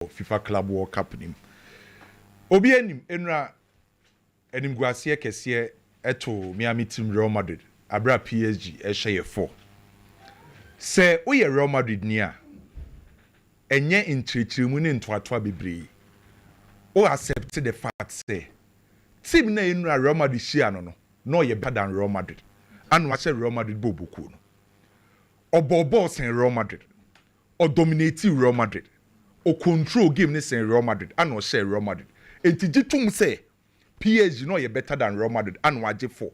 FIFA Club World Cup nim. Obi enim enra enim guase kese eto Miami team Real Madrid abra PSG ehye 4. Se oye Real Madrid ni a enye nchirichirimu ne ntoatoa bebre. O accept the fact say team na enra Real Madrid share no ye better than Real Madrid. Anu ase Real Madrid bobuku no. Obo sen Real Madrid. O dominate Real Madrid. O control game ni sen Real Madrid. Anu share Real Madrid. Enti jitum say PSG no ye better than Real Madrid. Anu aje 4.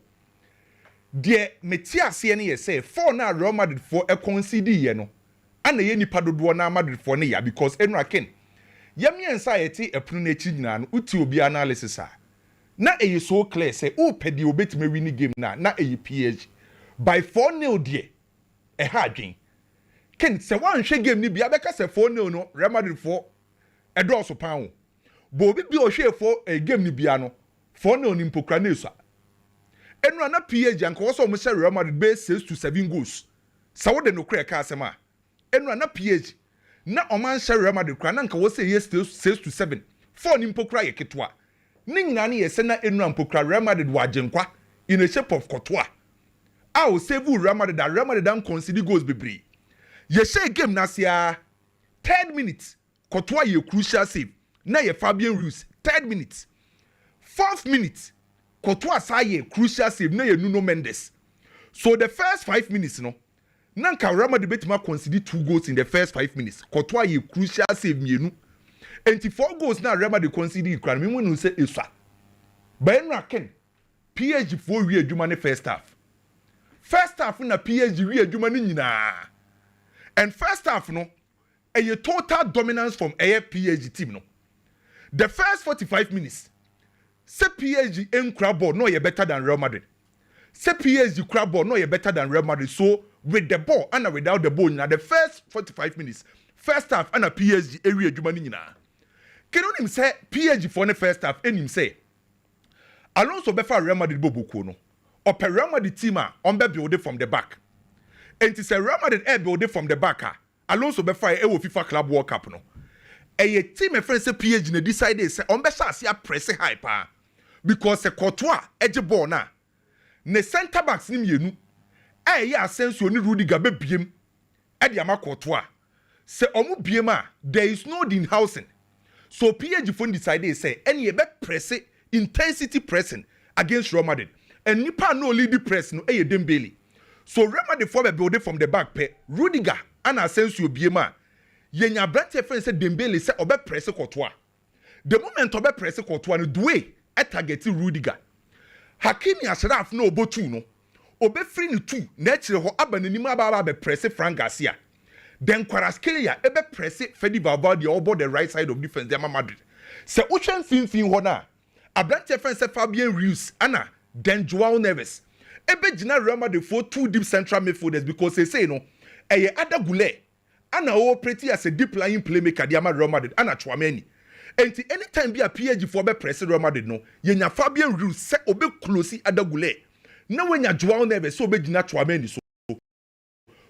De meti ase ne ye say 4 na Real Madrid for e concede ye no. Ana ye nipa dodo na Madrid for ne ya because enra ken. Yemi ensa yeti epunu na echi nyina no uti obi analysis a. Na eye so clear say o pedi obetime win game na eye PSG by 4-0 de e ha adwen ken se wan hwe game ni bia beka se 4-0 no Real Madrid for e do so pan wo bo obi bi o hwe for game ni bia no 4-0 ni mpokra na esu enu na PSG anka wo so mo Real Madrid be 6-7 goals sa wo de no kra ka asema enu na PSG na o man Real Madrid kra na anka wo say 6-7 4 ni mpokra ye ketwa Ningna ni yese na enu ampokra Real Madrid wajenkwa in a shape of kotoa. A save Real Madrid that Real Madrid concede goals bebre. Ye share game na sia 3rd minute kotoa ye crucial save. Na ye Fabian Ruiz 3rd minute. 4th minute kotoa sa ye crucial save na ye Nuno Mendes. So the first 5 minutes no nanka Real Madrid betima concede 2 goals in the first 5 minutes. Kotoa ye crucial save mienu. And 4 goals now Real Madrid conceded kran me wonu say eswa ba enra ken PSG for wi adwuma ne first half na PSG wi adwuma ne nyina and first half no a total dominance from PSG team no the first 45 minutes say PSG enkra ball no ye better than Real Madrid say PSG kra ball no ye better than Real Madrid so with the ball and without the ball na the first 45 minutes first half and PSG wi adwuma ne nyina Keno him say PSG for the first half him say Alonso befa Real Madrid bobuku no or Real Madrid team on be build from the back and say Real Madrid build from the back Alonso befa e wo FIFA Club World Cup no e team e friend say PSG na decide say on be say press high pa because se Courtois eje ball na ne center backs ni mienu ya Asensio ni Rudiger be biem e de ama Courtois se omu biem there is no in housing. So PSG phone decided say any be press intensity pressing against Real Madrid. And nipa no lead the press no Dembele. So Real Madrid for be build from the back pe Rudiger and Asensio biema. Yenya brante friend say Dembele say obe press Courtois. The moment obe press Courtois no dwe e target Rudiger. Hakimi Ashraf no obotu no. Obe free ni 2 na chire ho abananima aba be press Frank Garcia. Then Kvaratskhelia ebe press Fede Valverde over the right side of defense de Madrid. Se uchan fin ho na abrante friend se Fabian Ruiz ana then Joao Neves. Ebe gina Real Madrid for 2 deep central midfielders because they say no eye Ada Goulet ana operate as a deep lying playmaker de Real Madrid ana Chouameni. Enti anytime be a PSG for be press Real Madrid no yenya Fabian Ruiz se obe close Ada Goulet. Na wenya Joao Neves so obe gina Chouameni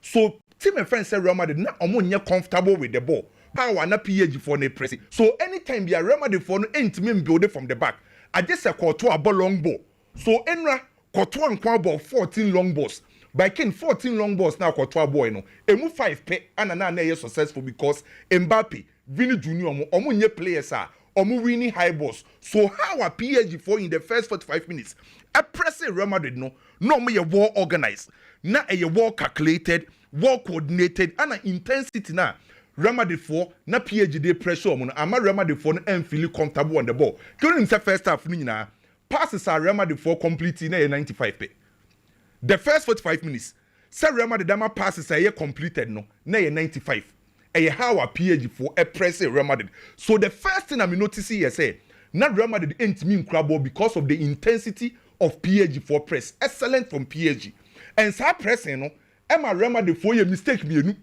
so team and friends say Real Madrid na omo nye comfortable with the ball. Power na PSG for ne press. So anytime be a Real Madrid for no entime build from the back. I just say Courtois ball long ball. So enra Courtois nkwa ball 14 long balls. By ken 14 long balls now Courtois boy no. Emu 5 pe and na ye successful because Mbappe, Vini Junior omo nye players omo winning high balls. So how a PSG for in the first 45 minutes? A press Real Madrid no me ye well organized. Na ye well calculated. Well coordinated and an intensity na Real Madrid for na PSG dey pressure on ama Real Madrid for no feel comfortable on the ball. Can you say first half ni na passes are Real Madrid for completing na 95 pe. The first 45 minutes say Real Madrid dama passes are completed no na 95. E how a PSG for a press Real Madrid. So the first thing I notice here say na Real Madrid ain't mean crabble because of the intensity of PSG for press. Excellent from PSG. And so pressing no Emma Real Madrid for your mistake mienu.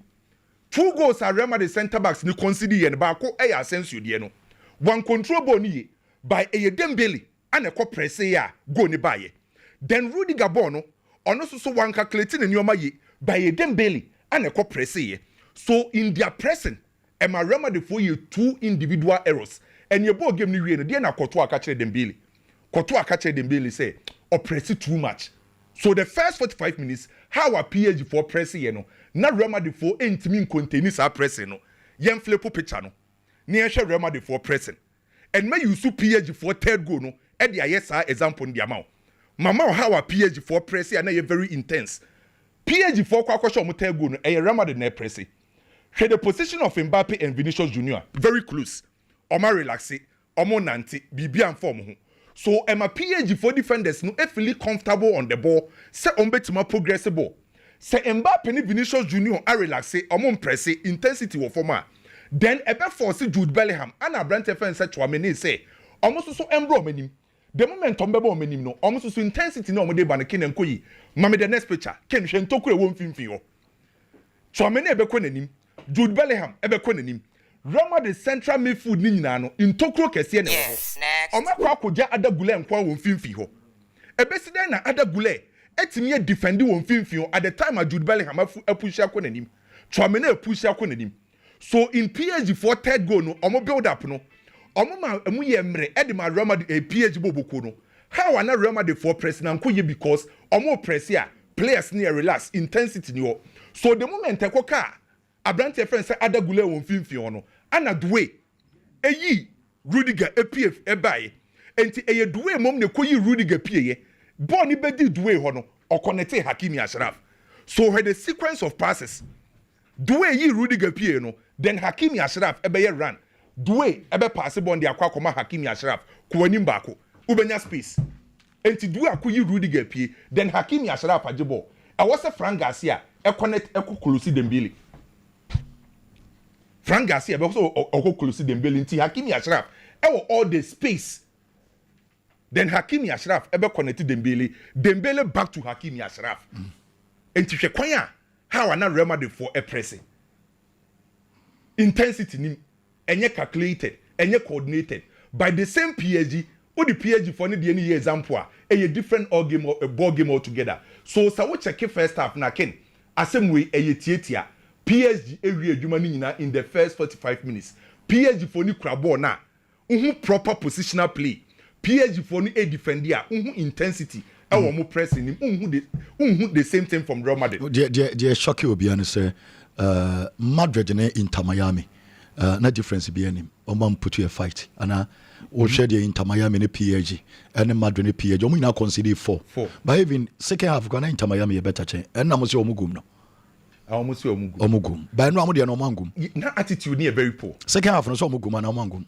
2 goals are Real Madrid center backs ni consider yen baako e Asensio de no. One control ball ni by a Dembele and a co press ya go ni baye. Then Rudiger ball no ono so one calculating ni oma ye by a Dembele and a co press ye. So in their pressing Emma Real Madrid for you 2 individual errors. And your ball game ni we no dey na Courtois catch Dembele. Courtois catch Dembele say oppress too much. So the first 45 minutes how a PSG for press you know. Na Real Madrid for ntimi contain sa pressing no. Yen flip picture no. Near Real Madrid for pressing. And may you su PSG for third goal no. E dey yes example in the amount. Mama how a PSG for press and na very intense. PSG for kwa show mo third goal no e Real Madrid na press. Share the position of Mbappe and Vinicius Junior very close. Oma relaxé, omo nanti, bibi and form ho. So Emma PSG for defenders no feel comfortable on the ball. Say ombetima progressible. Say Mbappe and Vinicius Junior are relaxé, omo pressé, intensity wo forma. Then ebe force Jude Bellingham and Abrante fan say Chouameni say almost so embro menim. The moment ombebo menim no almost so intensity no omo dey ban ken enkoyi. Mame the next picture, ken hwe ntoku e wo mfimfin ho. Chouameni ebe ko nanim. Jude Bellingham ebe ko nanim. Roma the central midfield ni nyina no intokro kese na ho. Omekwa akoja Adagule nkwa wo mfimfi ho. Ebesi den na Adagule etimi defend wo mfimfi ho at the time of Jude Bellingham apush akọ nanim. Chouameni apush akọ nanim. So in PSG for third goal no omo build up no. Omo ma emu ye mre e de ma Roma the PSG boboko no. How ana Roma the for press na nkoye because omo press here players near relax intensity ni ho. So the moment ekoka Abrante friend say Adagule won finfi ono ana duwe eyi Rudiger EPF ebaye enti eye duwe mom ne koyi Rudiger pieye ball ni bedi duwe ho no okonete Hakimi Ashraf. So had the sequence of passes duwe yi Rudiger pieye no then Hakimi Ashraf ebeye run duwe ebe pass ball ndi akwa koma Hakimi Ashraf ko anim baako ubenya space enti duwe akoyi Rudiger pieye then Hakimi Ashraf agebo e was a Frank Garcia e connect e ko close Dembele. Frank Garcia be also close Dembele nti Hakimi Ashraf all the space then Hakimi Ashraf ebe connect Dembele back to Hakimi Ashraf enti hwe kwan a how na Real Madrid for a pressing intensity ni enye calculated enye coordinated by the same PSG o the PSG for ni dey example a different all game or a ball game altogether. So we check first half na ken asem we tietia PSG area adwuma ni nyina in the first 45 minutes. PSG for ni kura ball na proper positional play. PSG for ni defend dia intensity e wo mo pressing ni the same thing from Real Madrid. The shock you be an say Madrid and Inter Miami na difference be any o put you a fight and o share the Inter Miami and PSG and Madrid and PSG o mo na consider 4 but even second half gonna Inter Miami a better chance and na mo say o mo gum no almost omugum but no amudi na omangum na attitude ni very poor second half no so omugum na omangum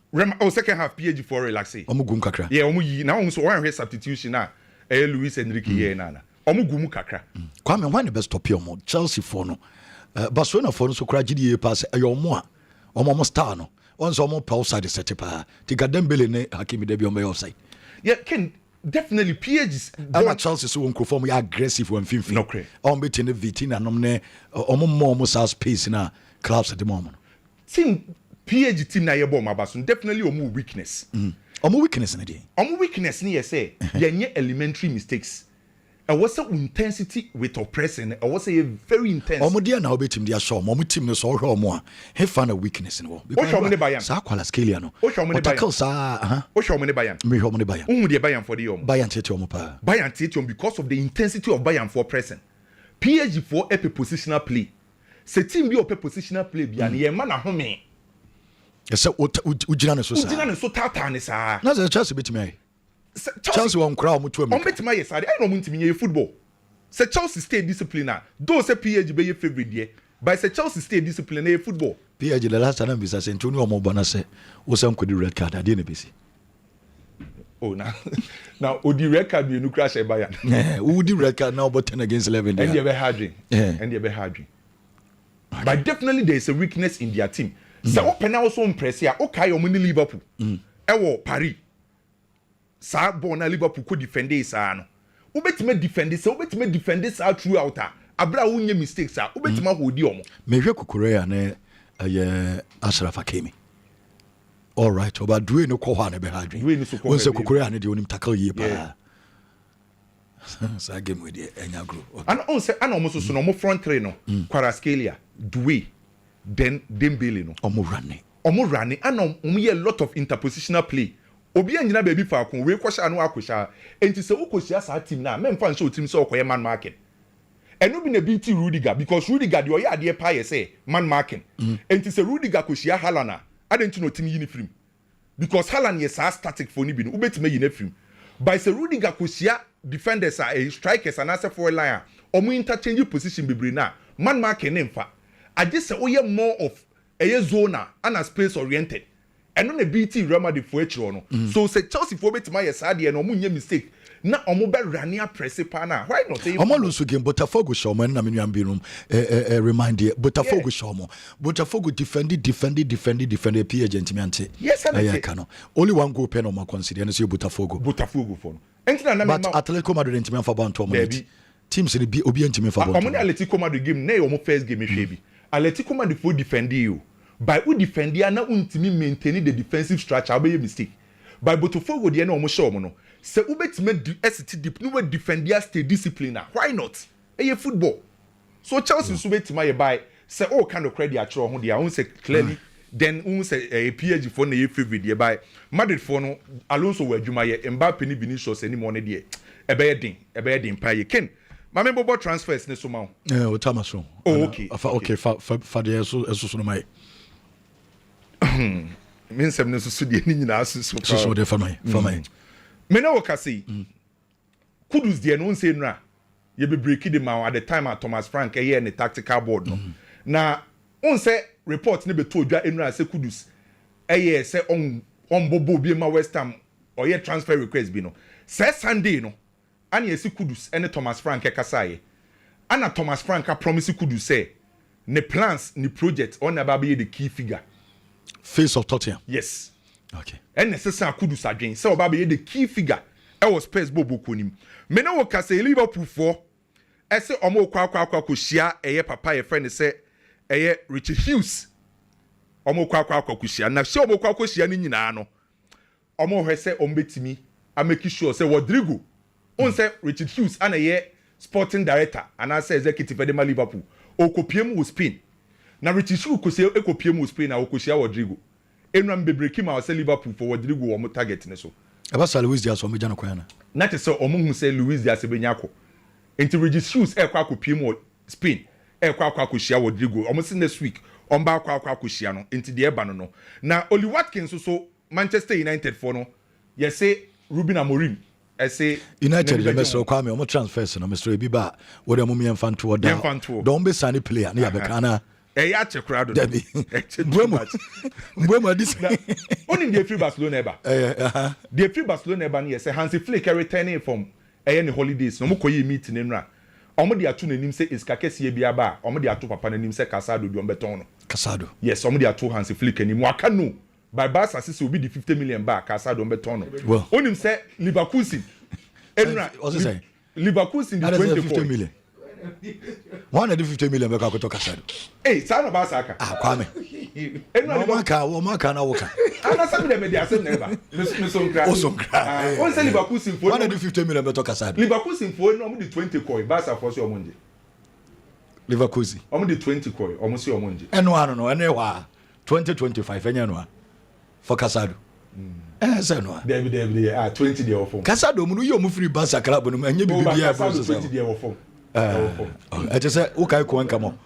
second half PSG for relaxing omugum kakra yeah omuyi na on so one substitution na Luis Enrique here na omugum kakra Kwame when the best stop your mo Chelsea for no Barcelona for no so kra gidi pass ayo mo a omo star no on so omo pa outside set pa tika Dembele ne Hakimi de bi omo offside yeah ken definitely PG's ama Chelsea so won perform ya aggressive when finfi no cre on betting Vitina nom ne omo more space na clubs at the moment team PG team na ye ball mabaso definitely omo weakness omo weakness na dey omo weakness ni ye say ye elementary mistakes and what's the intensity with oppressing and what's a very intense omo dia na obetim dia show omo team no so hwe omo a he fa na weakness no because omo ne bayan sa kwala scale no o show omo ne bayan tackle sa o show omo ne bayan me hwe omo ne bayan omo de bayan for the omo bayan tete omo pa bayan tete omo because of the intensity of bayan for pressing PSG for a positional play se team bi o positional play bia na ye ma na home ese ujina ne so sa ujina ne so tata ne sa na se Chelsea bitime Chelsea won crowd mo to am. Betima yes, I know muntimi ye football. Say Chelsea stay disciplined. Though say PSG be your favorite there, but say Chelsea stay disciplined in football. PSG the last time bisa say Antonio mo bana say wo sam ko di red card ade na bisi. Oh now odi red card be no crash e Bayern. Yeah, who di red card now but 10 against 11 there. And they be harding. Yeah. And they be harding. But definitely there is a weakness in their team. So open also impress here. Okay, o mini Liverpool. Ewo Paris. Sa bona Liverpool could defend this no ubetime defend this out throughout abra wonye mistakes ubetime hodi omo mehwe Kukurea na Ashraf Hakimi all right oba duwe no ko ha na be hadwen wonse Kukurea na de onim tackle yi pa sa game with the enya group and on say ana omo so no mo front three no Kvaratskhelia duwe then Dembele no omo running and a lot of interpositional play obi anyina baby fa kon we kwhya no akwhya enti se ukohia sa team na memfa nso team se okoye man marking eno bi na BT Rudiger because Rudiger de oya ade pa ye say man marking enti se Rudiger kohia Haaland adenti no team yini film because Haaland ye sa static for ni bi no ubetime yini film by se Rudiger kohia defenders are strikers and as a forward line omo interchange position bebre na man marking nemfa age se oye more of a zona and a space oriented and on a BT Rama de Fuetro no so say Chelsea for betima yes ade no omo nya mistake na omo be rania press pa na why not say omo lose game Botafogo show man na me nwan bi no remind you Botafogo show mo Botafogo defend PA agent me ante yes I can only one goal pen on my consider and say Botafogo for no entina na but Atletico Madrid ntime fa ba nto mo teams ni bi obi ntime fa ba omo na Atletico Madrid game na omo first game hwe bi Atletico Madrid for defend you by who defend ya na untimi maintain the defensive structure be mistake by Botafogo de na omo show mo no se ubetime ST deep no we defend ya stay discipline why not football so Chelsea so betima ye buy say all kind of credit atro ho de a say clearly then say PSG for na ye favorite ye buy Madrid for no Alonso wa adwuma ye Mbappe ni Vinicius ani mo ne de e be din pa ye ken mame bobo transfers ne so ma o tamaso okay okay fa de so no mai men sem ne so de ni nyina so de fa mai me na woka say Kudus de no say nra ye be break the man at the time at Thomas Frank here in the tactical board no na on say report ne be to odwa enra say Kudus say on bobo bi ma West Ham or ye transfer request bi no say Sunday no and ye see Kudus and Thomas Frank kasaye ana Thomas Frank promise Kudus say ne plans ne project on na be the key figure face of Tottenham yes okay and necessary Kudus adwen say oba be the key figure e was Spurs bobo konim me na wo ka say Liverpool for e say omo kwa ko hia eye papa ye friend say eye Richard Hughes omo kwa ko hia na se omo kwa ko hia ni nyina no omo hwe say ombetimi a make sure say Rodrigo on say Richard Hughes and eye sporting director and I say executive for the Liverpool o kopiem wo Spain na Richard Hughes ko say e kopiem wo Spain na o ko hia Rodrigo enwam bebreki ma say Liverpool for Rodrigo wo mo target ne so Abasa Luis Diaz o meja no kwana na te say omo hu say Luis Diaz benya ko enti Richard Hughes e kwa kopiem wo Spain e kwa ko hia Rodrigo omo say next week on ba kwa ko hia no enti de eba no na Oli Watkins so Manchester United for no ye say Ruben Amorim I say United the best of Kwame omo transfers no Mr. Ebiba wo dem mo Mfanto da don be sane player na ya be kana ya chekrado Mbuemo this only the free Barcelona eba the free Barcelona eba no say Hansi Flick returning from any holidays no mo koyi meeting nra omo de ato nanim say iska kese bia ba omo de ato papa nanim say Casado do beton no Casado yes omo de ato Hansi Flick anim waka no by Barca say will be the 50 million back Casado beton no well onim say Leverkusen enra what's it say Leverkusen the 50 million 150 million back to Casado sana ba saka Kwame enra wo maka na woka ana sabi dem dey asem never me so nkra on say Leverkusen for 150 million back to Casado Leverkusen for no the 20 coin Barca for say omonje Leverkusen the 20 coin omo say omonje eno no ene wa 2025 enya no for Casado say no David 20 dey of form Casado mu no yo mu free Barca club no enye bibia for 20 dey of form I just say o kai ko enka mo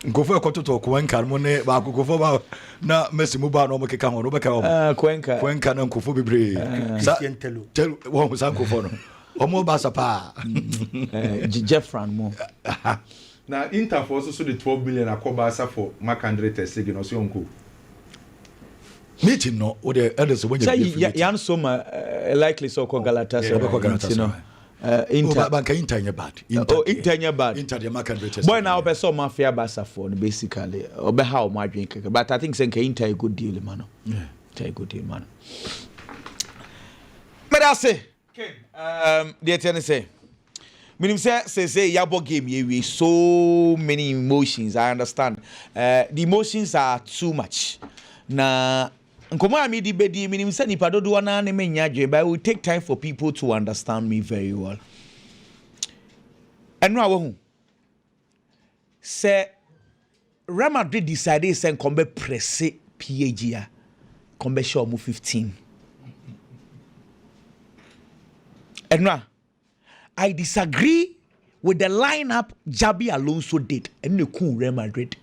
nkofo ekototo ko enka mo ne ba kokofo ba na Messi mu ba no mo keka ho no be ka ho ko enka na nkofo bebre Christian Telo wo san nkofo no omo ba sapa Jeffran mo na Inter for also the 12 million akoba for Marc Andre ter Stegen no so onko meeting no o the elders when you yan so likely so ko Galatasaray you know Inter banka Inter bad Inter bad Inter the Marc Andre ter boy now be so mafia Barca for basically obe how my drink but I think say Inter a good deal man Inter a good deal man but I say the ten say meaning say yabo game we so many emotions I understand the emotions are too much na nkomo ami di bedi meaning say nipa dodo na na menya dwe but it will take time for people to understand me very well eno awo hu say Real Madrid decided to come press PSG, come show 15. And now, I disagree with the lineup Jabi Alonso did and the cool Real Madrid.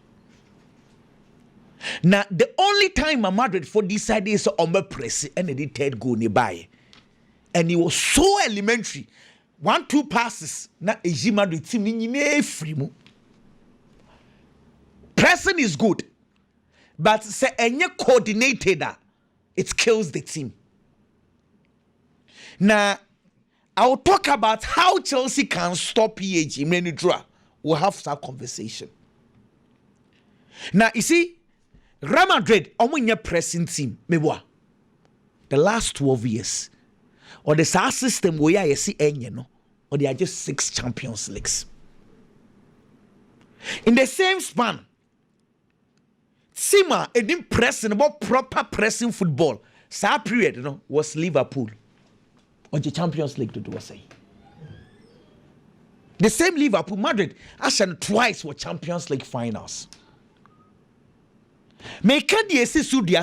Now, the only time Madrid for decided is on the press and the third goal nearby. And it was so elementary. 1-2 passes. Now, a Madrid team in free move. Pressing is good, but say any coordinated, it kills the team. Now, I'll talk about how Chelsea can stop PSG. We'll have that conversation. Now, you see, Real Madrid, your pressing team, the last 12 years, or the SAR system where you see any, or they are just 6 Champions Leagues. In the same span, Sima, it didn't pressing about proper pressing football. That period, was Liverpool on the Champions League to do say. The same Liverpool, Madrid, actually twice were Champions League finals. Make the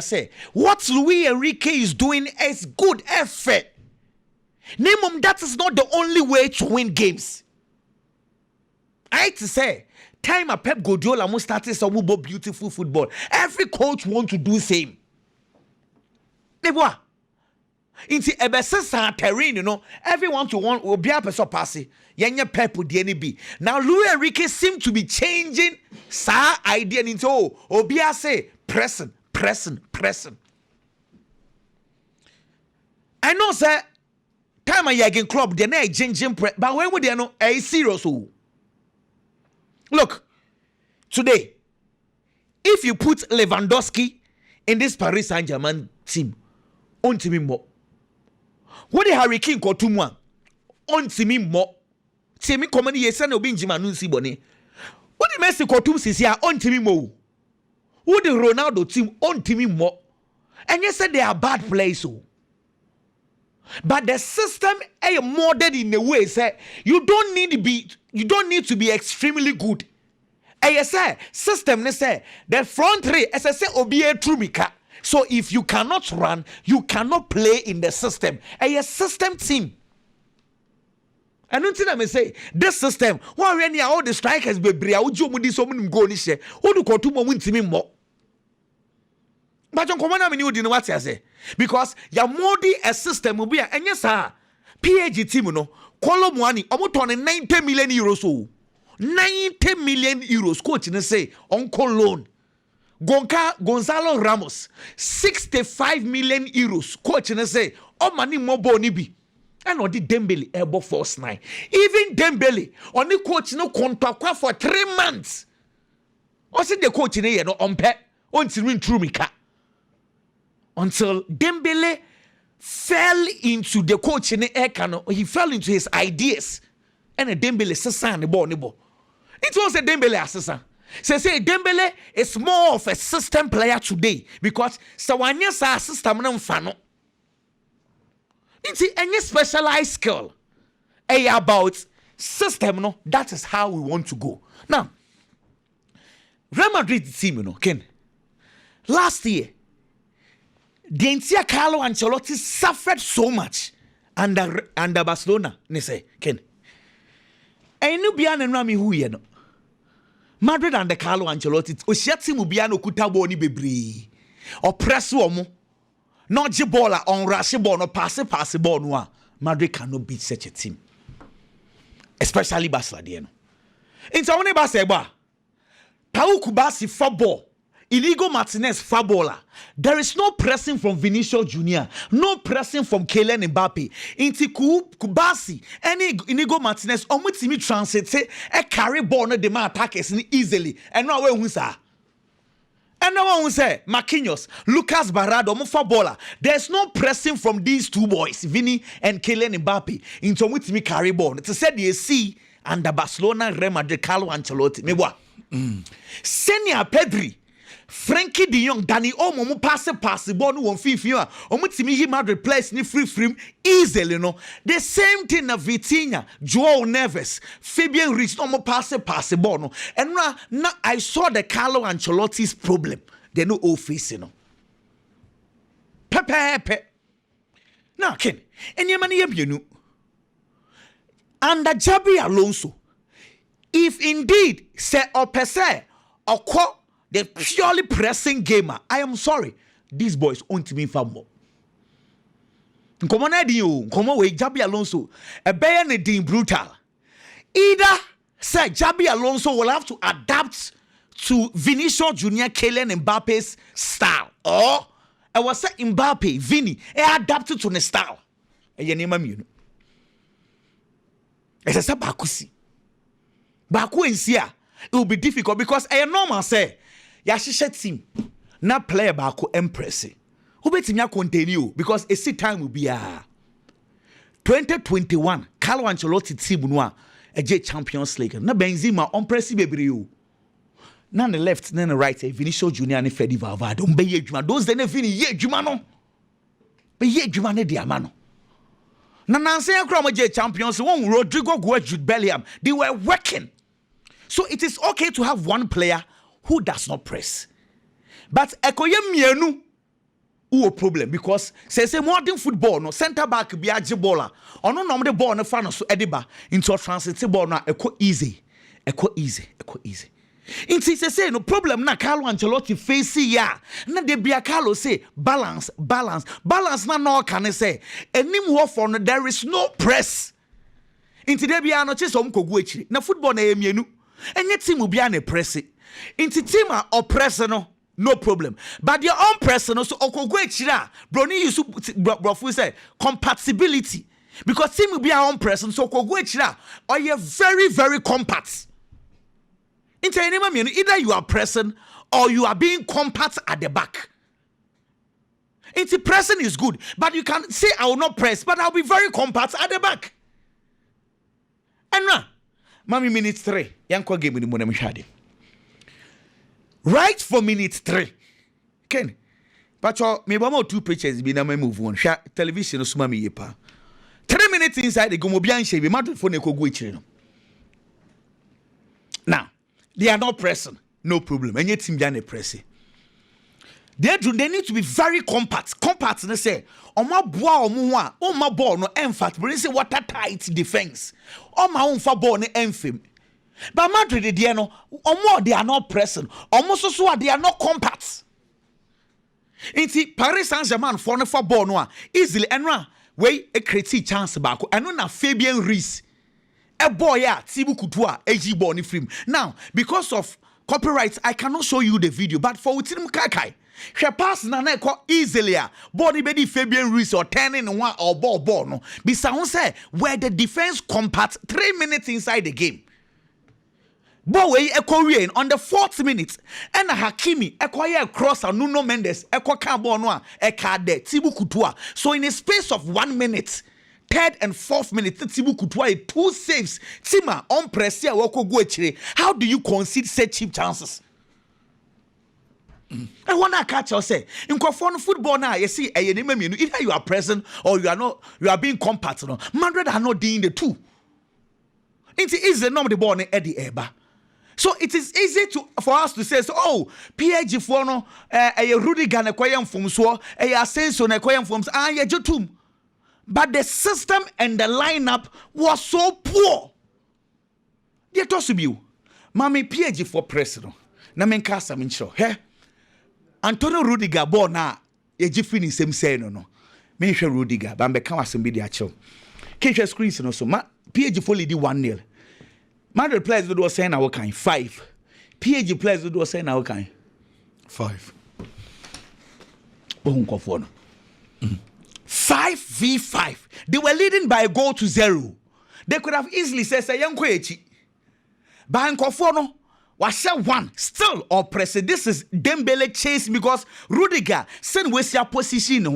say what Luis Enrique is doing is good effort. Name that is not the only way to win games. I to say. Time a Pep Guardiola must start some beautiful football. Every coach want to do same. Neboa. Inti ebesesa terrain, everyone to want will be a person passing. Yenya Pep would be. Now Luis Enrique seem to be changing sa idea into Obia say pressing. I know sir. Time a yagging club, they're not changing but when would they know a serious? Look, today, if you put Lewandowski in this Paris Saint-Germain team, on to me more. What the Harry King ko tumwa? On to me more. See me come here, send obi njima nunsi bone. What the Messi ko tum sisi ya on to me more. What the Ronaldo team on to me more. And you said they are bad players, so. But the system is molded in a way say you don't need to be extremely good. And you say system say the front three as I say obie trumika. So if you cannot run, you cannot play in the system. A system team. I don't think I may say this system. Why when all the strikers be bria ujo mudi so many go ni she. Odu ko tumo win team more. But on command me you know what I say. Because ya modi a system will be a and yes PSG team no Column money almost on 90 million euros so 90 million euros coach ne say on loan. Gonzalo Ramos 65 million euros coach ne say oh money more boni bi and on the Dembele ebo force 9 even Dembele on the coach no contract for 3 months o say the coach ne ye no on pe on win through mika until Dembele fell into the coach in the Ekano. He fell into his ideas. And a Dembele sasa ne bo. It was a Dembele assassin. Say Dembele is more of a system player today because sawanya sa system na mfano. It's any specialized skill. About system no. That is how we want to go. Now, Real Madrid team Ken. Last year the entire Carlo Ancelotti suffered so much under Barcelona. Ne say, Ken. Enu biane nami huye no. Madrid and the Carlo Ancelotti. Oshiati mu biane okuta bo ni bebre. Oppress womo. Not jibola on rush ball no pass ball no. Madrid cannot beat such a team. Especially Barcelona. In so many Barcelona. Pau Kubasi football. Inigo Martinez footballer. There is no pressing from Vinicius Junior, no pressing from Kylian Mbappe. Inti Kubasi, any Inigo Martinez, omutimi translate a carry ball no demand attackers easily. And now who say? And now who say Marquinhos, Lucas Barrado, footballer. There's no pressing from these two boys, Vini and Kylian Mbappe, into omutimi carry ball. To say they see under Barcelona, Real Madrid, Carlo Ancelotti. Me what? Senior Pedri. Frankie de Jong, Danny Omo pass ball no one fifi Timi Madrid players ni free easily no. The same thing na Vitinha, Joao Neves, Fabian Ruiz no pass ball no. And now I saw the Carlo Ancelotti's problem. They no all facing no. Pepe. Now Ken, and your money you under Jabi Alonso, if indeed say or per se or quote the purely pressing gamer, I am sorry, these boys won't be fumble. Come on, Eddie, come away, Jabi Alonso, a Bayern brutal. Either say Jabi Alonso will have to adapt to Vinicius Junior, Kylian Mbappe's style, or I was say Mbappe, Vini, adapted to the style. And your name you know. As I said, Bakusi. Baku in here, it will be difficult because I normal say, Yashisha team, not play Baku Empress. Who bet me continue because a seat time will be 2021. Carlo Ancelotti team noa a J Champions League. Na Benzema on pressy baby you. None the left, none the right. Vinicius Junior and Freddy Valverde. Don't be ye Juma. Those then Vini ye Jumano. Be ye Jumane diamano. Nancy Akrama J Champions. One Rodrigo Guez, Jude Bellingham. They were working. So it is okay to have one player who does not press. But Ekoye Mienu who a problem because say modern football no center back be a baller. Or no normal ball no fan so ediba into a transit ball na easy. Inti say no problem na Carlo Ancelotti face ya na de bia Carlo say balance na no can say enim ho for no there is no press inti de bia no chisom kogu akiri na football na emienu enye team bia na press inti team a oppress no problem but your own press no so okogu akiri a broni yusu brofu say compatibility because team bia on press so okogu akiri a oye very very compact. Either you are pressing or you are being compact at the back. Pressing is good, but you can say I will not press, but I'll be very compact at the back. And now, Mami minute 3. Yanko game in the shadi. Right for minute 3. Ken, but me Mbuemo 2 pictures be na me move on. Television no suma me yepa. 3 minutes inside the gomobian shebe Madrid phone ko go ichire no. Now, they are not pressing, no problem. And yet, team they pressing. They need to be very compact. Compact, they say, on my ball, on my ball, no emphasis. But they say, what a tight defense. On my own for ball, no emphasis. But Madrid, they are no, they are not pressing. Almost so they are not compact. Inti Paris Saint-Germain for ball, no easily. And way a creative chance back. And on a Fabian Ruiz. A boy, yeah, Tibu Kutua, AG Bonnie film. Now, because of copyrights, I cannot show you the video, but for Utim Kakai, she pass Nana easily. Body Betty Fabian Ruiz or 10 in one or ball no. Bisa say where the defense compact 3 minutes inside the game. Boy, a Korean on the 4th minute, and a Hakimi, a quiet cross and Nuno Mendes, a Kwakabonwa, a card there, Tibu Kutua. So in a space of 1 minute, 3rd and 4th minute, Tibu Kutua 2 saves. Tima on press here, woko go echire. How do you concede such cheap chances? I wanna catch you say in football now. You see, either you are present or you are not. You are being compact. No, Madrid are not doing the two. It is the norm the ball in Eddie Eba. So it is easy for us to say, so, oh, PSG for no, Rudiger ne kwayam from so, Asensio ne kwayam from Jotum. But the system and the lineup was so poor. They toss to you. Mami PSG for president. Na men kasa min show. He? Antonio Rudiger ball na ejifini same say no. Me hwe Rudiger, ba mbeka wasem bi dia chew. Ke screens no so. PSG for lead 1-0. Madrid players do say na what kind 5. PSG players do say na what kind 5. Ohun kofo no. 5v5. They were leading by a goal to 0. They could have easily said, Yanko Echi. But Nkofono was 1. Still oppressed. This is Dembele chase because Rudiger send where's your position.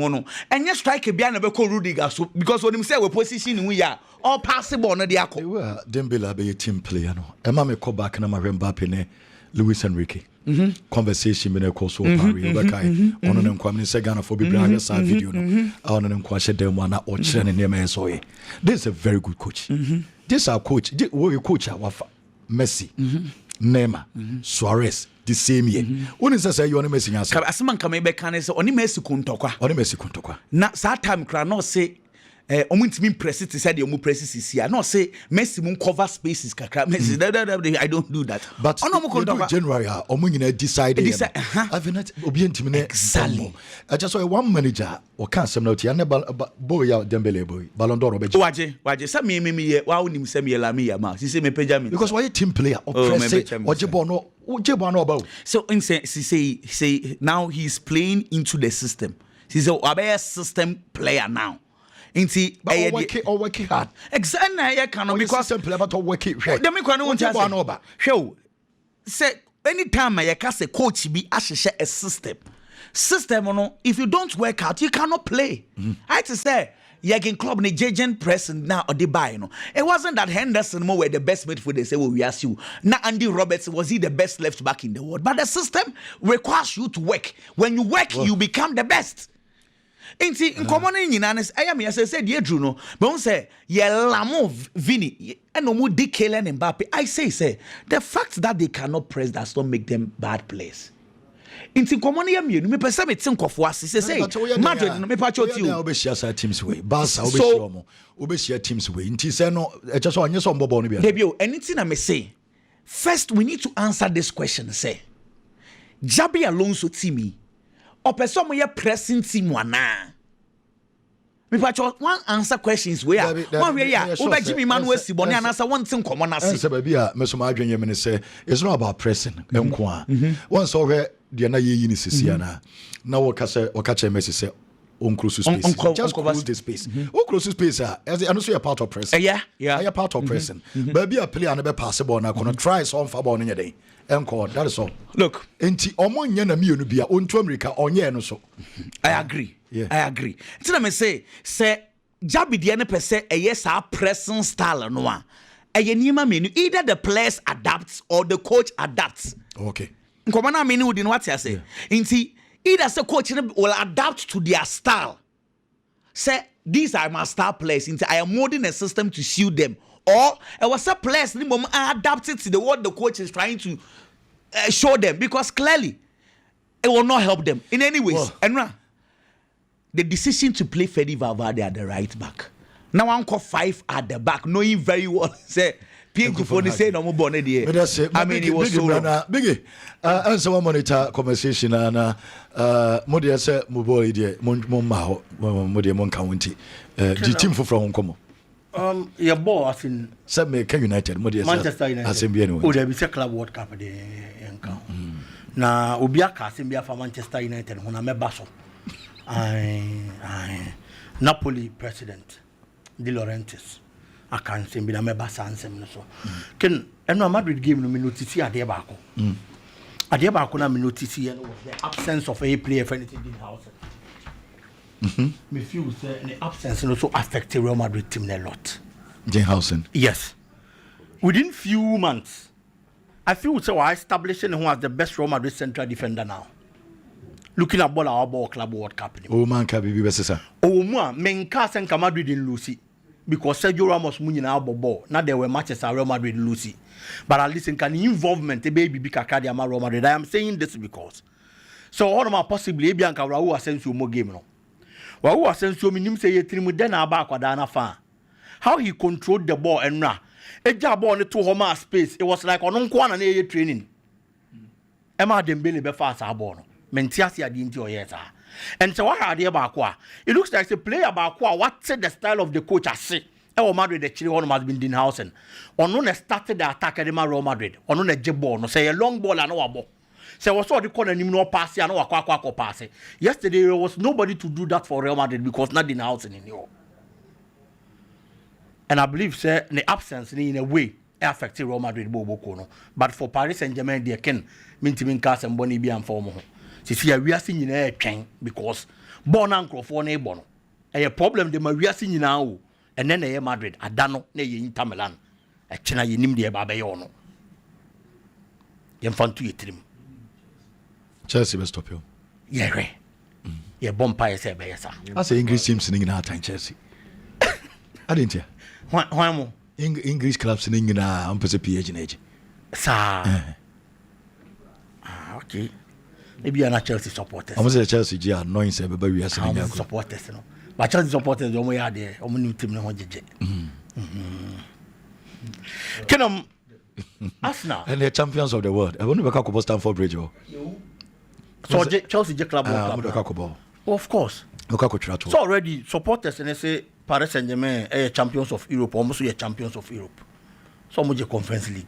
And you strike a bian call Rudiger. So because when him say we position we are all possible on the Ako. Dembele be a team player. No. Emma me call back and I'm a Mbappe ne Luis Enrique. conversation me ko so pari obekai ono ne nkwam ne se Ghana for be bra sa video no ono ne nkwa hye dem na o kire ne ne so ye. This is a very good coach. This our coach, we coach our Messi, Neymar, Suarez the same year. Oni say you only Messi answer. Asman kama be kan say oni Messi kuntokwa. Oni Messi kuntokwa. Na that time kra no say omuntimi press it said you press it here. No say Messi mun cover spaces kakra. Messi I don't do that. But January omu nyina decide. I've not obi ntimi ne exactly. I just saw one manager or can some not ya boy ya Dembele boy Ballon d'Or obeji. Waje say me wa unim say me la me ya ma. She say me page me. Because why team player or press Ojebo no about. So say now he's playing into the system. He's a system player now. Inti work hard. Exactly, I cannot because simple about to work it. Let me show. Say anytime I can say coach be a system. System no, if you don't work out, you cannot play. I to say Yakin club ni Jajan pressing now or the buy no. It wasn't that Henderson more were the best midfielder. They say we ask you. Now Andy Roberts was he the best left back in the world. But the system requires you to work. When you work, you become the best. Inti nkomone nyina ne aya me say die dru no but won say ye lamo Vini and omu Dembele and Mbappe. I say the fact that they cannot press does not make them bad players. Inti nkomone ya mienu me pese me tinkofo ase say Madrid no me pa choti o be share teams way Barca o be share mo o be share teams way inti say no e che so onye so mbobo no bia debio anything na me say first we need to answer this question say Jabi Alonso team or person we pressing team wana. Me pacho one answer questions where one way ya over Jimmy Manuel Siboni and answer one thing common as say baby a me so ma adwenye me say it's not about pressing enko a once so where the na ye ni sisi na wo ka che Messi say on close space just close the space o close space as I know so you part of pressing yeah you part of pressing baby a player na be pass ball na kono try so on fa ball no dey enko that is all. Look enti omonye na mienu bia onto America onye no so I agree. It's not me say Jabi the per se a yes our pressing style no one. Either the players adapts or the coach adapts. Okay. Nkomana menu within what I say. Inti either the coach will adapt to their style. Say these are my star players. Inti I am molding a system to suit them. Or it was a players adapted to the what the coach is trying to show them because clearly it will not help them in any ways. And the decision to play Fede Valverde at the right back. Now I'm call 5 at the back, knowing very well. Say, Pierre say no more bonnet here. I mean, it was so biggie. Answer one monitor conversation and Modia said, Muboy, dear, Monmao, Modia Mon County. The team for Hong Kong. Your ball as in United, Manchester United. As in Vienna. Would have been Club World Cup de encounter. Na Ubiaka Simbia for Manchester United when I'm a Basel. Napoli president De Laurentiis. I can't say I'm a Bassa and so. Can and Madrid game no minutisi at Diabaco. At Diabaco na minutisi and the absence of a player for anything in house. Me feel say the absence also affected Real Madrid team a lot. Jenhausen. Yes. Within few months, I feel so I establishing who was the best Real Madrid central defender now. Looking at our ball club World Cup. Oh man, Kabi Bessa. Oh man, Menkas and Madrid in Lucy. Because Sergio Ramos Munin our ball. Now there were matches at Real Madrid in Lucy. But at least in can involvement a baby Bikakadi and Real Madrid. I am saying this because so all of my possibly Bianca Raul Asensio more game no. Raul Asensio minim say ye trimu den aba kwadana fa. How he controlled the ball and na. A job on the 2 home space. It was like on kwana na training. Emma Dembele be fast abon. Mentiasi adinti oyeta. And so what idea about it looks like a player about what said the style of the coach as say. Real Madrid the Chile one has been Dinhausen. On no started the attack at Real Madrid. On no jib ball, no say a long ball and no ball. So was what the corner no pass and no aqua pass. Yesterday there was nobody to do that for Real Madrid because not Dinhausen in you. And I believe say the absence in a way affected Real Madrid Bobo Kono. But for Paris Saint-Germain they can mintimin cast and Bonnie be and form. We are seeing in a chain because born uncle for neighbor. A problem the we are seeing now, and then a Madrid, a Dano, in Tamilan, a China Yinim de Babayono. Infantu trim. Chelsea will stop you. Yeah, yeah, Bompire said, I say English teams singing out in Chelsea. I didn't hear. Why more? English clubs singing in a PH in age. Sir. Okay. Maybe you're not Chelsea supporters. I'm going to say Chelsea, yeah, annoying, but we are saying supporters. But Chelsea supporters, the only idea, only new team, no Can Arsenal and they're champions of the world. I want to back up Stamford Bridge. So Chelsea club. Of course. So already supporters and they say Paris Saint-Germain are champions of Europe, almost are champions of Europe. So much Conference League.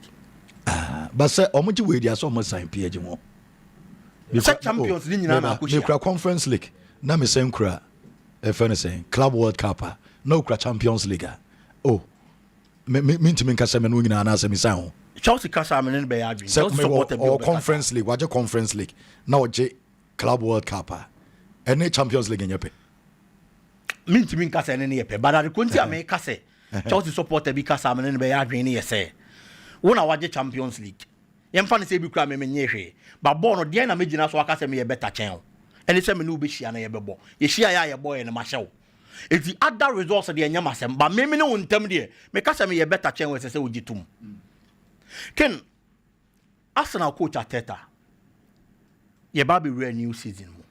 But say how much way they are so much sign PSG more. Champions League na Conference League. Na me say nkra saying Club World Cup. No Champions League. Oh. Me to me kasa me no nyina na say me say Chelsea kasa me no be adwin. Support or Conference League, waje Conference League. Na waje Club World Cup. Any Champions League nyepe. Me to me kasa ne yepe. But the konti am kasa. Chelsea supporter bi kasa me no be adwin ne yese. Wona waje Champions League. Yemfa ne say bi kura me nye hwe. Ba ball no de na me gina so akasa me ye better chen. Ene say me no be hia na ye bebo. Ye hia ya ye boy ne ma hye. It's the other results the nyama sem. But me no wontem de. Me kasa me ye better chen we say ogitum. Ken Arsenal coach Arteta. Ye ba be real new season mo.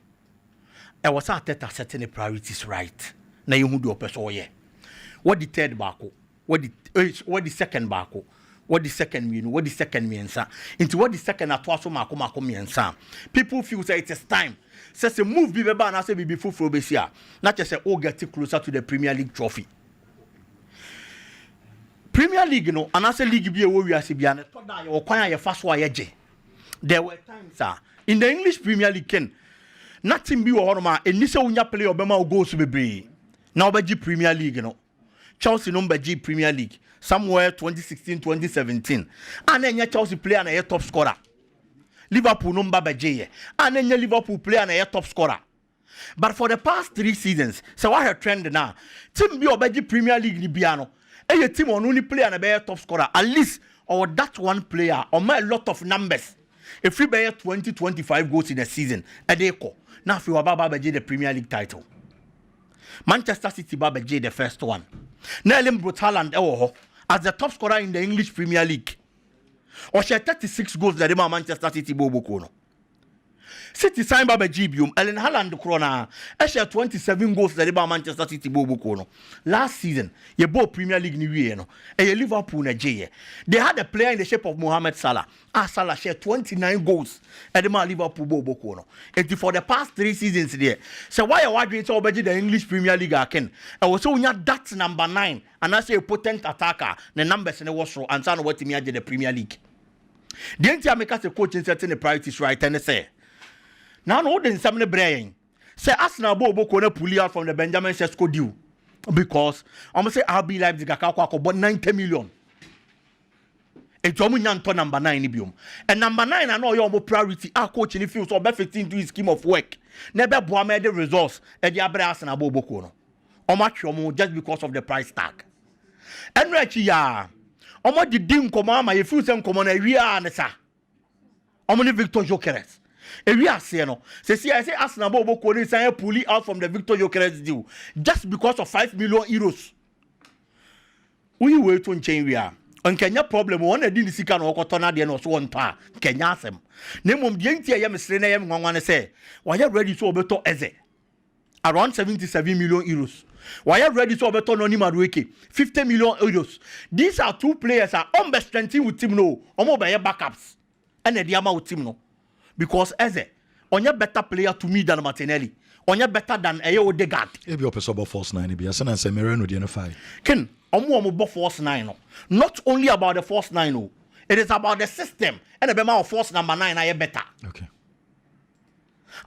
E was Arteta setting the priorities right. Na you hu do person ye. What the third bako? What the second bako? What the second mean? What the second mean, sir? Into what the second atwaso mako mean, sir? People feel say it is time. Says a move be beba na say be full for besia. Not just say oh get closer to the Premier League trophy. Premier League no, and as a league be a wo wiase bia na to da ye kwan ye fa so ayeje. There were times sir in the English Premier League ken nothing be wo hono ma enise unya play obema goals bebre. Na obaji Premier League no. Chelsea no beji Premier League somewhere 2016-2017. And then Chelsea player na top scorer. Liverpool no beji and then Liverpool player na top scorer. But for the past 3 seasons, so what her trend now? Team be obaji Premier League ni biano. A team on only player and a top scorer, at least or that one player or my lot of numbers. If we bear 20-25 goals in a season, a day call. Now if you are Baba the Premier League title. Manchester City Baba J the first one. Nelly Haaland as the top scorer in the English Premier League. Or she had 36 goals that Manchester City Bobo Kono. City signed Baba Jibium, Ellen Haaland Krona, she had 27 goals that Manchester City Bobo Kono. Last season, you bought Premier League New Year, and Liverpool Nigeria. They had a player in the shape of Mohamed Salah. Salah shared 29 goals at the Liverpool Bobo Kono. And for the past 3 seasons there. So why are you so about the English Premier League again? I was so that's number 9, and I say a potent attacker, the numbers in the Washroom, and son what me the Premier League. The entire make us a coach in setting the priorities right, and they say. Now, no, then some brain. Say, Arsenal Bobo Kona pull out from the Benjamin Sesko deal. Because I'm going to say, I'll be like the Gakako, but 90 million. It's only number 9. And number 9, I know you're more priority. Our coach in the field, so better fit into his scheme of work. Never bombed the results at the Abra Arsenal Bobo Kona. Or much more just because of the price tag. And right here, I'm not the dim command, my few some common area, and sir. I'm only Victor Jokeres. We are saying no. Say I say Arsenal Bobo Kone say pull out from the Victor Jokeres deal just because of 5 million euros. We wait to change we are. On Kenya problem one e di sika no okotona de no so on pa Kenya asem. Na mom de ntia yam sire na yam nwanwane say why you ready so obeto eze around 77 million euros. Why you ready so obeto no ni Madueke 50 million euros. These are 2 players are strengthening with team no. Omo be backups. And the ama with team no. Because Eze, on your better player to me than Martinelli. On your better than Ayo Odegaard. If you're about force 9, be a son and say Mirren would unify. Ken, about force 9. Not only about the force 9, it is about the system. And the amount of force number 9 are better. Okay.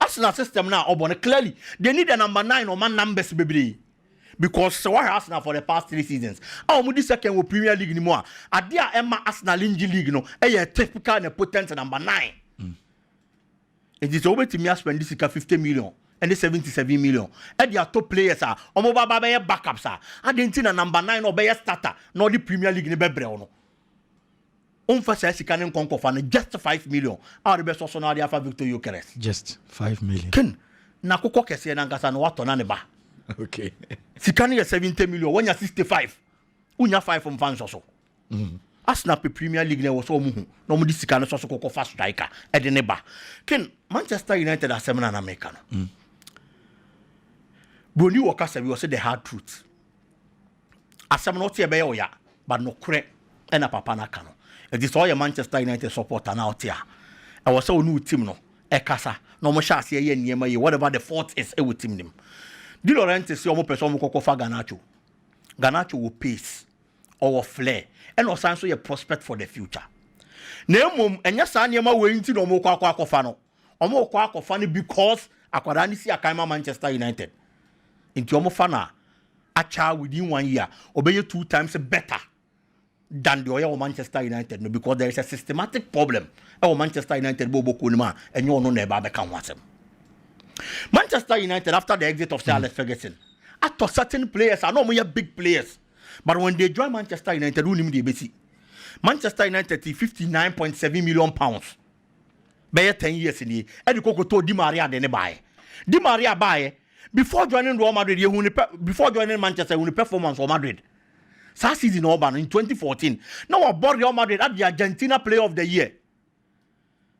Arsenal system now, clearly, they need a number 9 or man numbers, baby. Because so what Arsenal for the past 3 seasons. This second with Premier League anymore. Adia Emma Arsenal Inji League, no, a typical and potent number 9. It is over to me spend this 50 million and the 77 million. And their top players are Omoba backups are. I didn't see a number 9 or be a starter, nor the Premier League in the Bebre. say sika ne nkonkofa no just 5 million out the best also na dia fa Victor Gyökeres just 5 million ken na kokko kese na ngasa no wato na ne ba okay sika ne 70 million wonya 65 unya 5 from fans so Arsenal Premier League na wo so mu hu no mu di sika no so kokko fa striker e de ne ba ken Manchester United asemna na make no Broni Wakasa we say the hard truth asem no tie be ya but no kure e na papa na ka no it is all your Manchester United supporter now tia I was so new team no e kasa no mo sha se ye niema ye whatever the fault is e with team nim Di Laurentiis say omo person mo kokko fa Garnacho will pace or flair and also a prospect for the future na mum enya sa niema we nti no mo kwa akwafa no omo kwa akwafa no because akwada ni si akan Manchester United into omo fa na acha within 1 year obey 2 times better than the oil Manchester United no because there is a systematic problem our Manchester United bobo kunima and you know never become wasem Manchester United after the exit of Sir Alex Ferguson after certain players are normally big players but when they join Manchester United who nim dey besi Manchester United 59.7 million pounds by 10 years ni e de kokoto Di Maria de ne buy Di Maria buy before joining Real Madrid before joining Manchester you performance for Madrid Sa season over in 2014. Now about Real Madrid at the Argentina Player of the Year.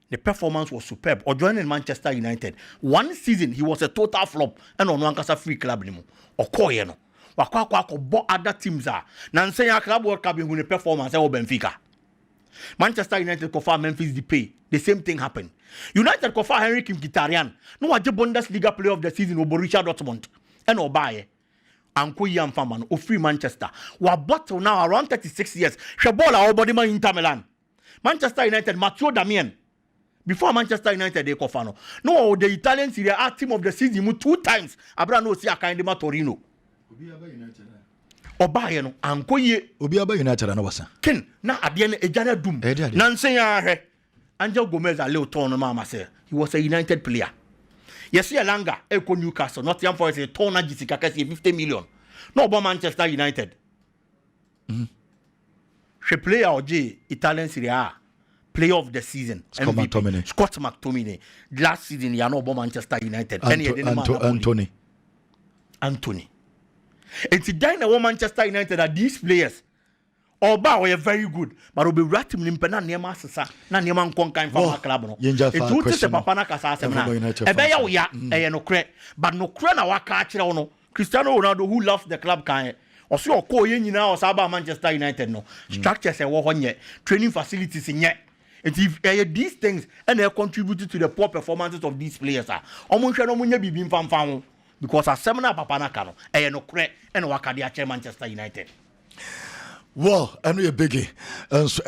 The performance was superb. Or joining Manchester United. One season he was a total flop and on one casa free club anymore. Or Koyeno. Wakwa other teams are. Nansenya club World Cup in the performance or Benfica. Manchester United kofa Memphis Depay. The same thing happened. United kofa Henry Mkhitaryan. No waje Bundesliga Player of the Season or Borussia Dortmund. And Obaye. Anko Yam Faman of free Manchester. Wa bottle now around 36 years. Shebola or Bodima Inter Milan. Manchester United, Matteo Damien. Before Manchester United, they kofano. No, the Italian Serie A team of the season 2 times. Abrano si akindema Torino. Obaye no Anko ye. Obiaba United na wasa. Ken na adiene ejana dum. Nansenya he. Angel Gomez a little torn mama say. He was a United player. Yes, Langa, Eko Newcastle, Nottingham Forest, a Tona Jessica 50 million. No, but Manchester United. She player or J, Italian Serie A, player of the season. Scott McTominay. Last season, you know about Manchester United. Anthony. And today, now Manchester United are these players. Oba we very good, but obi ratim nimpena niema sesa na niema nkonkan fa club no. Etu te se papa na kasa asem na. Ebe ya wo ya eye no kre, but no kre na waka akire wo no. Cristiano Ronaldo who loves the club kan oso okọ ye nyina osaba Manchester United no. Structures e wo ho nye, training facilities nye. If these things and they contribute to the poor performances of these players are. Omo hwe no mo nya bibi mfamfa ho because asem na papa na ka no eye no kre and waka de akire Manchester United. Well, I know you're biggie. And so,